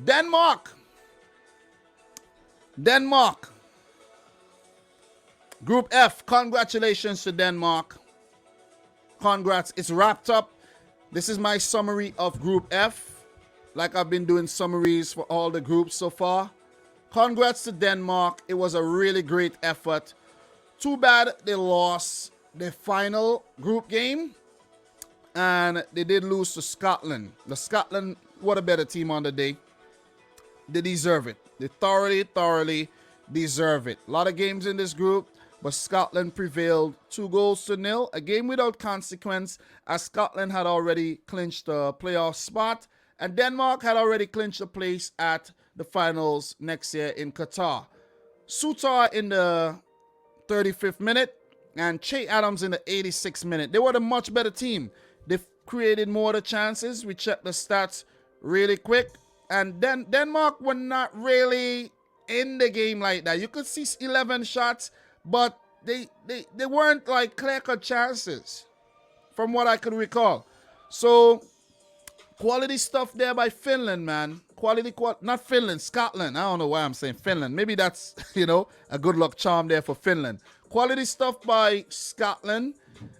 Denmark. Group F. Congratulations to Denmark. Congrats. It's wrapped up. This is my summary of Group F. Like I've been doing summaries for all the groups so far. Congrats to Denmark. It was a really great effort. Too bad they lost the final group game. And they did lose to Scotland. The Scotland, what a better team on the day. They deserve it. They thoroughly deserve it. A lot of games in this group, but Scotland prevailed 2-0. A game without consequence, as Scotland had already clinched a playoff spot, and Denmark had already clinched a place at the finals next year in Qatar. Sutar in the 35th minute and Che Adams in the 86th minute. They were the much better team. They created more of the chances. We checked the stats really quick. And then Denmark were not really in the game like that. You could see 11 shots, but they weren't like clear-cut chances from what I could recall. So quality stuff there by Finland, man. Not Finland, Scotland. I don't know why I'm saying Finland. Maybe that's, a good luck charm there for Finland. Quality stuff by Scotland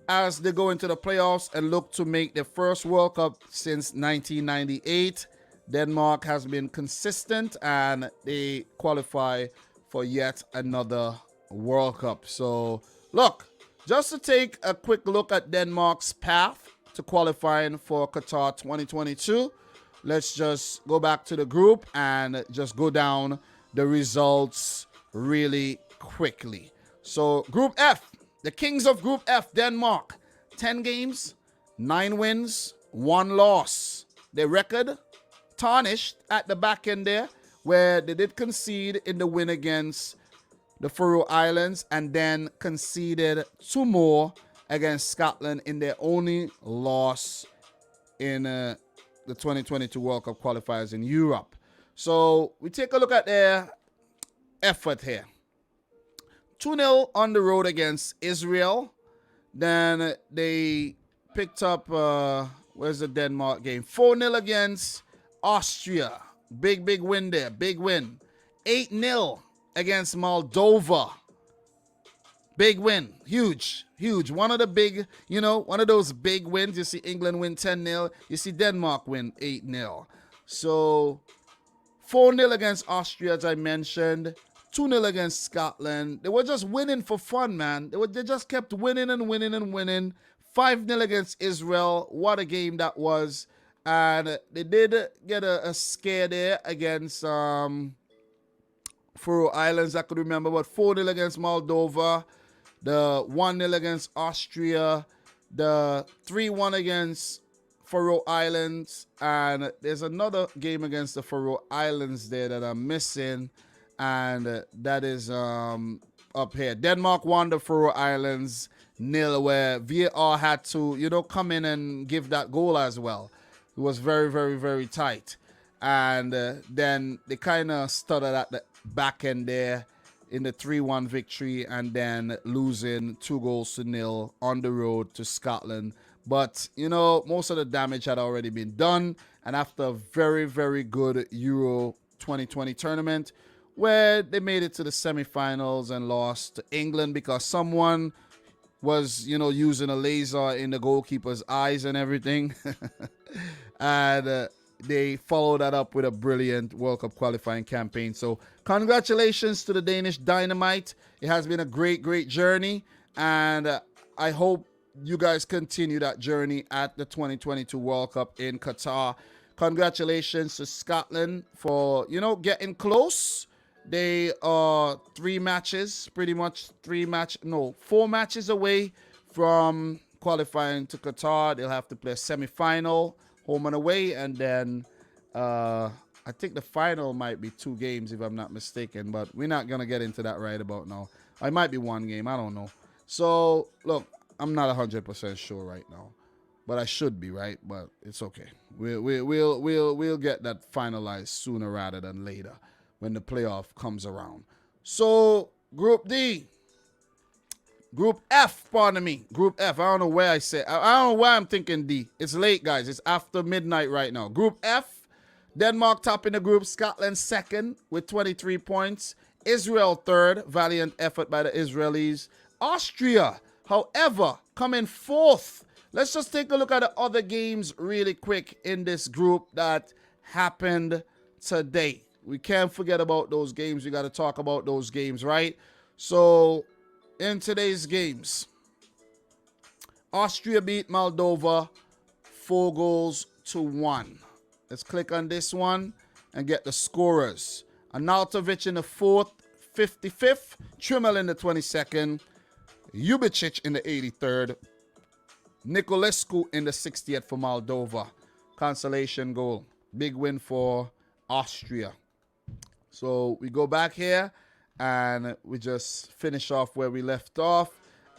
as they go into the playoffs and look to make their first World Cup since 1998. Denmark has been consistent and they qualify for yet another World Cup. So, look, just to take a quick look at Denmark's path to qualifying for Qatar 2022, let's just go back to the group and just go down the results really quickly. So, Group F, the kings of Group F, Denmark, 10 games, 9 wins, 1 loss. Their record tarnished at the back end there, where they did concede in the win against the Faroe Islands and then conceded 2 more against Scotland in their only loss in the 2022 World Cup qualifiers in Europe. So we take a look at their effort here. 2-0 on the road against Israel. Then they picked up, where's the Denmark game? 4-0 against Austria. Big win there. Big win. 8-0 against Moldova. Big win. Huge. One of the big, one of those big wins. You see England win 10-0. You see Denmark win 8-0. So 4-0 against Austria, as I mentioned. 2-0 against Scotland. They were just winning for fun, man. They just kept winning and winning and winning. 5-0 against Israel. What a game that was. And they did get a scare there against Faroe Islands, I could remember. But 4-0 against Moldova. The 1-0 against Austria. The 3-1 against Faroe Islands. And there's another game against the Faroe Islands there that I'm missing. And that is up here. Denmark won the Faroe Islands 0, where VAR had to, come in and give that goal as well. It was very tight. And then they kind of stuttered at the back end there in the 3-1 victory and then losing 2-0 on the road to Scotland. But, most of the damage had already been done. And after a very good Euro 2020 tournament, where they made it to the semifinals and lost to England because someone was, using a laser in the goalkeeper's eyes and everything. And they followed that up with a brilliant World Cup qualifying campaign. So congratulations to the Danish Dynamite. It has been a great journey. And I hope you guys continue that journey at the 2022 World Cup in Qatar. Congratulations to Scotland for, getting close. They are 4 matches away from qualifying to Qatar. They'll have to play a semi-final, home and away, and then I think the final might be 2 games if I'm not mistaken, but we're not going to get into that right about now. It might be 1 game, I don't know. So, look, I'm not 100% sure right now, but I should be, right? But it's okay. We'll get that finalized sooner rather than later when the playoff comes around. So, Group D. Group F, pardon me. Group F. I don't know where I said. I don't know why I'm thinking D. It's late, guys. It's after midnight right now. Group F. Denmark top in the group, Scotland second with 23 points. Israel third, valiant effort by the Israelis. Austria, however, coming fourth. Let's just take a look at the other games really quick in this group that happened today. We can't forget about those games. We got to talk about those games, right? So, in today's games, Austria beat Moldova 4-1. Let's click on this one and get the scorers. Arnautovic in the 4th, 55th. Trimmel in the 22nd. Jubicic in the 83rd. Niculescu in the 60th for Moldova. Consolation goal. Big win for Austria. So we go back here and we just finish off where we left off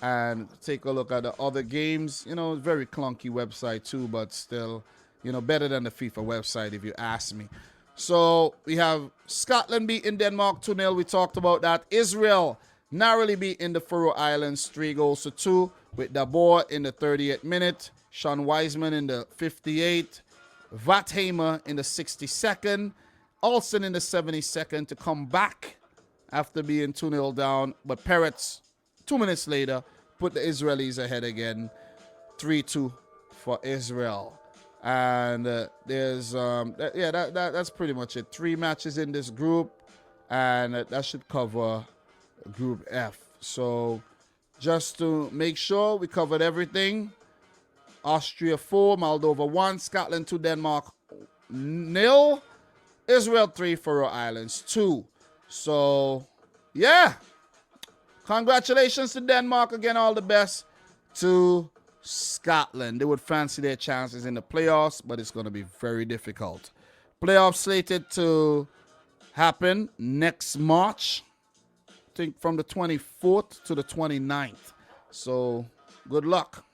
and take a look at the other games. You know, very clunky website too, but still, you know, better than the FIFA website if you ask me. So we have Scotland beating Denmark 2-0. We talked about that. Israel narrowly beating the Faroe Islands 3-2 with Dabor in the 38th minute. Sean Wiseman in the 58th. Vatheimer in the 62nd. Olsen in the 72nd to come back after being 2-0 down. But Peretz, 2 minutes later, put the Israelis ahead again. 3-2 for Israel. And there's, that's pretty much it. 3 matches in this group. And that should cover Group F. So just to make sure we covered everything. Austria 4, Moldova 1, Scotland 2, Denmark 0, Israel 3, Faroe Islands 2. So, yeah. Congratulations to Denmark. Again, all the best to Scotland. They would fancy their chances in the playoffs, but it's going to be very difficult. Playoffs slated to happen next March. I think from the 24th to the 29th. So, good luck.